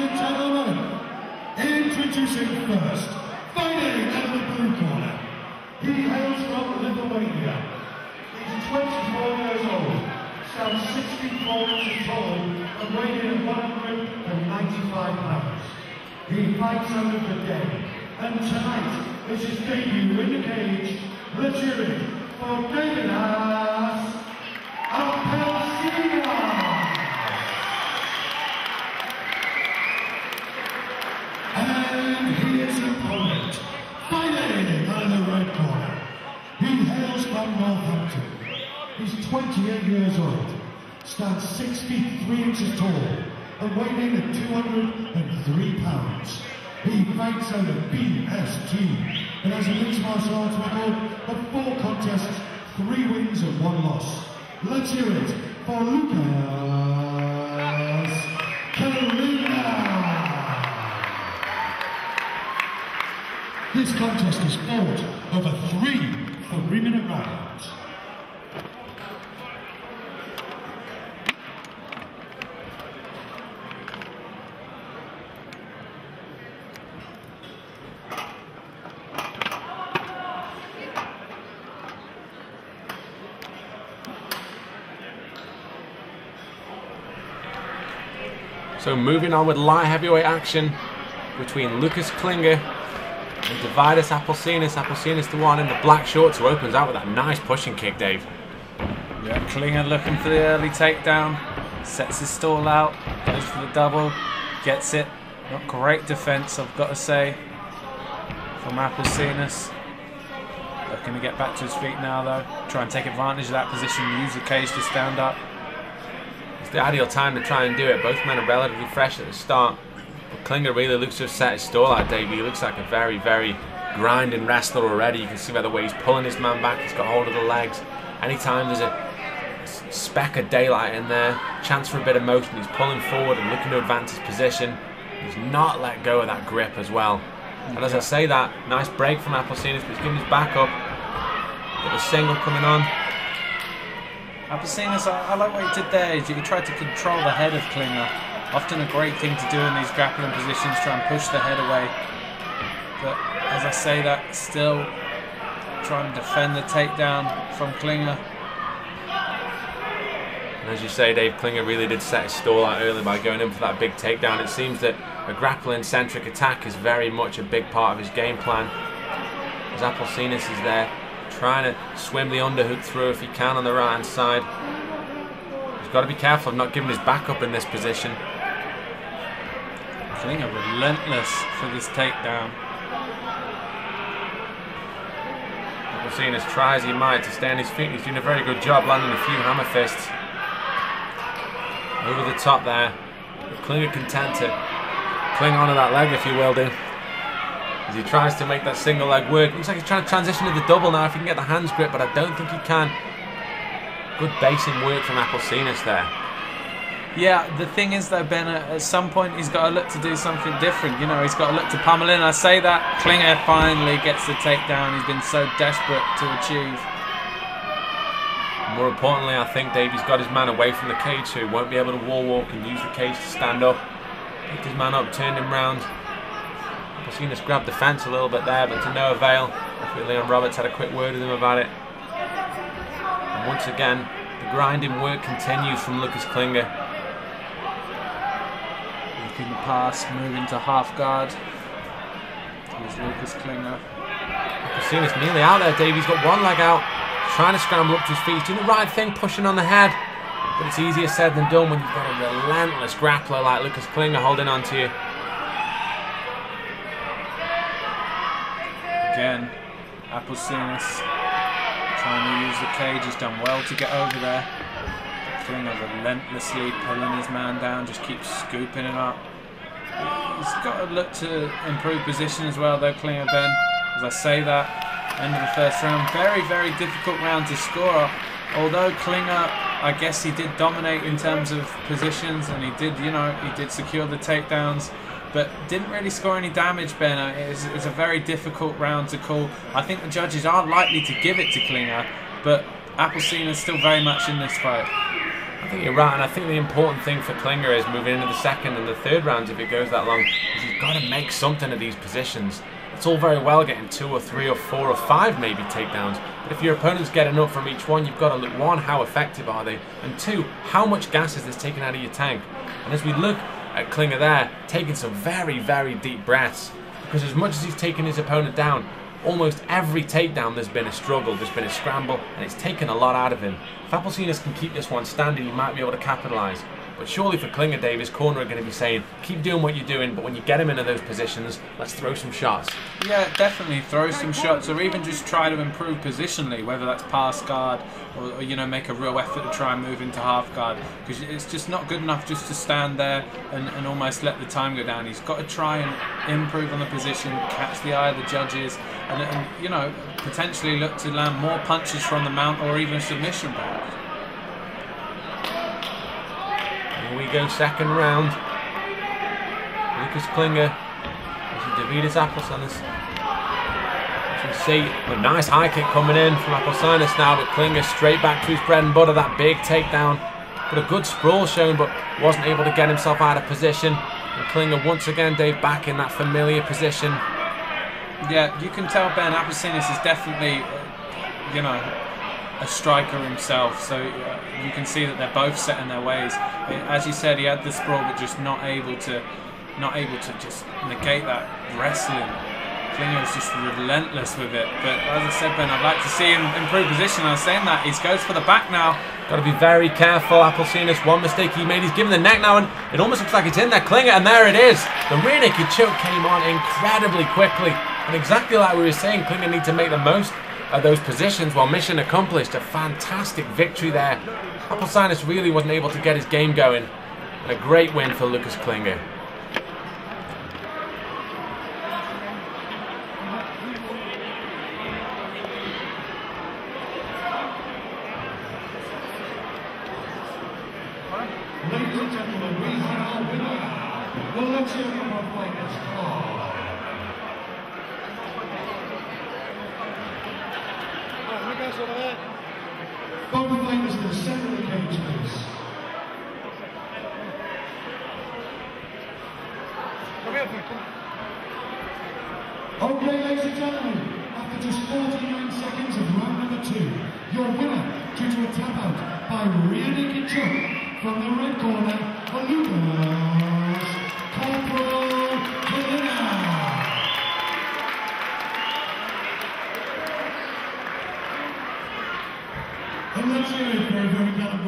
and gentlemen, introducing first, fighting out of the blue corner. He hails from Lithuania. He's 24 years old, stands 64 inches tall, and weighing in 195 pounds. He fights out of the day, and tonight is his debut in the cage. Let's hear it for Deividas, Apelsinas. And his opponent, fighting out of the red corner. He hails from Northampton. He's 28 years old, stands 6 feet 3 inches tall, and weighing in at 203 pounds. He fights out of BST and has a mixed martial arts record of 4 contests, 3 wins and 1 loss. Let's hear it for Lukasz. This contest is fought over 3 3-minute rounds. So moving on with light heavyweight action between Lukasz Klinger and Deividas Apelsinas. Apelsinas the one in the black shorts who opens out with that nice pushing kick, Dave. Yeah, Klinger looking for the early takedown, sets his stall out, goes for the double, gets it. Not great defense, I've got to say, from Apelsinas. Looking to get back to his feet now though. Try and take advantage of that position, use the cage to stand up. It's the ideal time to try and do it. Both men are relatively fresh at the start. But Klinger really looks to have set his stall out, Dave. He looks like a very, very grinding wrestler already. You can see by the way he's pulling his man back. He's got hold of the legs. Anytime there's a speck of daylight in there, chance for a bit of motion, he's pulling forward and looking to advance his position. He's not let go of that grip as well. And as I say that, nice break from Apelsinas, but he's giving his back up. Got the single coming on. Apelsinas, I like what he did there. He tried to control the head of Klinger. Often a great thing to do in these grappling positions, try and push the head away. But as I say that, still trying to defend the takedown from Klinger. And as you say, Dave, Klinger really did set his stall out early by going in for that big takedown. It seems that a grappling-centric attack is very much a big part of his game plan. As Apelsinas is there, trying to swim the underhook through if he can on the right-hand side. He's got to be careful of not giving his back up in this position. Klinger relentless for this takedown. Apelsinas tries he might to stay on his feet. He's doing a very good job landing a few hammer fists. Over the top there. Klinger content to cling onto that leg, if you will do. As he tries to make that single leg work. Looks like he's trying to transition to the double now if he can get the hands grip, but I don't think he can. Good basing work from Apelsinas there. Yeah, the thing is though, Ben, at some point he's got to look to do something different. You know, he's got to look to pummel in. I say that, Klinger finally gets the takedown he's been so desperate to achieve. More importantly, I think Davey's got his man away from the cage, so he won't be able to wall walk and use the cage to stand up. Picked his man up, turned him round. Apelsinas grabbed the fence a little bit there, but to no avail. Referee Leon Roberts had a quick word with him about it. And once again, the grinding work continues from Lukasz Klinger. Looking to pass, moving to half guard. Here's Lukasz Klinger. Apelsinas nearly out there, Davey's got one leg out. Trying to scramble up to his feet. He's doing the right thing, pushing on the head. But it's easier said than done when you've got a relentless grappler like Lukasz Klinger holding on to you. Again, Apelsinas trying to use the cage. He's done well to get over there. Klinger relentlessly pulling his man down, just keeps scooping him up. He's got to look to improve position as well though, Klinger, Ben. As I say that, end of the first round, very, very difficult round to score. Although Klinger, I guess he did dominate in terms of positions, and he did, you know, he did secure the takedowns, but didn't really score any damage, Ben. It's a very difficult round to call. I think the judges are likely to give it to Klinger, but Apelsinas still very much in this fight. I think you're right, and I think the important thing for Klinger is moving into the second and the third rounds, if it goes that long, is you've got to make something of these positions. It's all very well getting 2 or 3 or 4 or 5 maybe takedowns, but if your opponent's getting up from each one, you've got to look, 1, how effective are they, and 2, how much gas is this taken out of your tank. And as we look at Klinger there, taking some very, very deep breaths, because as much as he's taken his opponent down, almost every takedown there's been a struggle, there's been a scramble, and it's taken a lot out of him. If Apelsinas can keep this one standing, he might be able to capitalise. But surely for Klinger, Dave, his corner are going to be saying, keep doing what you're doing, but when you get him into those positions, let's throw some shots. Yeah, definitely throw some shots, or even just try to improve positionally, whether that's pass guard or you know, make a real effort to try and move into half guard, because it's just not good enough just to stand there and almost let the time go down. He's got to try and improve on the position, catch the eye of the judges, and you know, potentially look to land more punches from the mount or even a submission perhaps. Here we go, second round. Lukasz Klinger versus Deividas Apelsinas. As you see, a nice high kick coming in from Apelsinas now, but Klinger straight back to his bread and butter, that big takedown. But a good sprawl shown, but wasn't able to get himself out of position. And Klinger once again, Dave, back in that familiar position. Yeah, you can tell Ben Apelsinas is definitely, you know, a striker himself, so you can see that they're both set in their ways. As you said, he had the sprawl, but just not able to just negate that wrestling. Klinger is just relentless with it. But as I said, Ben, I'd like to see him improve position. I was saying that he goes for the back now. Got to be very careful. Apelsinas, one mistake he made, he's given the neck now, and it almost looks like it's in there. Klinger, and there it is. The rear naked choke came on incredibly quickly, and exactly like we were saying, Klinger needs to make the most of those positions. Well, mission accomplished. A fantastic victory there. Apelsinas really wasn't able to get his game going, and a great win for Lukasz Klinger. Ladies and gentlemen, we have our winner. Well, let's hear from our fighters. Both fighters in the center of the cage, please. Okay, ladies and gentlemen, after just 49 seconds of round number 2, your winner due to a tap out by rear naked choke from the red corner, Lukasz Klinger. And let's hear it for a very gallant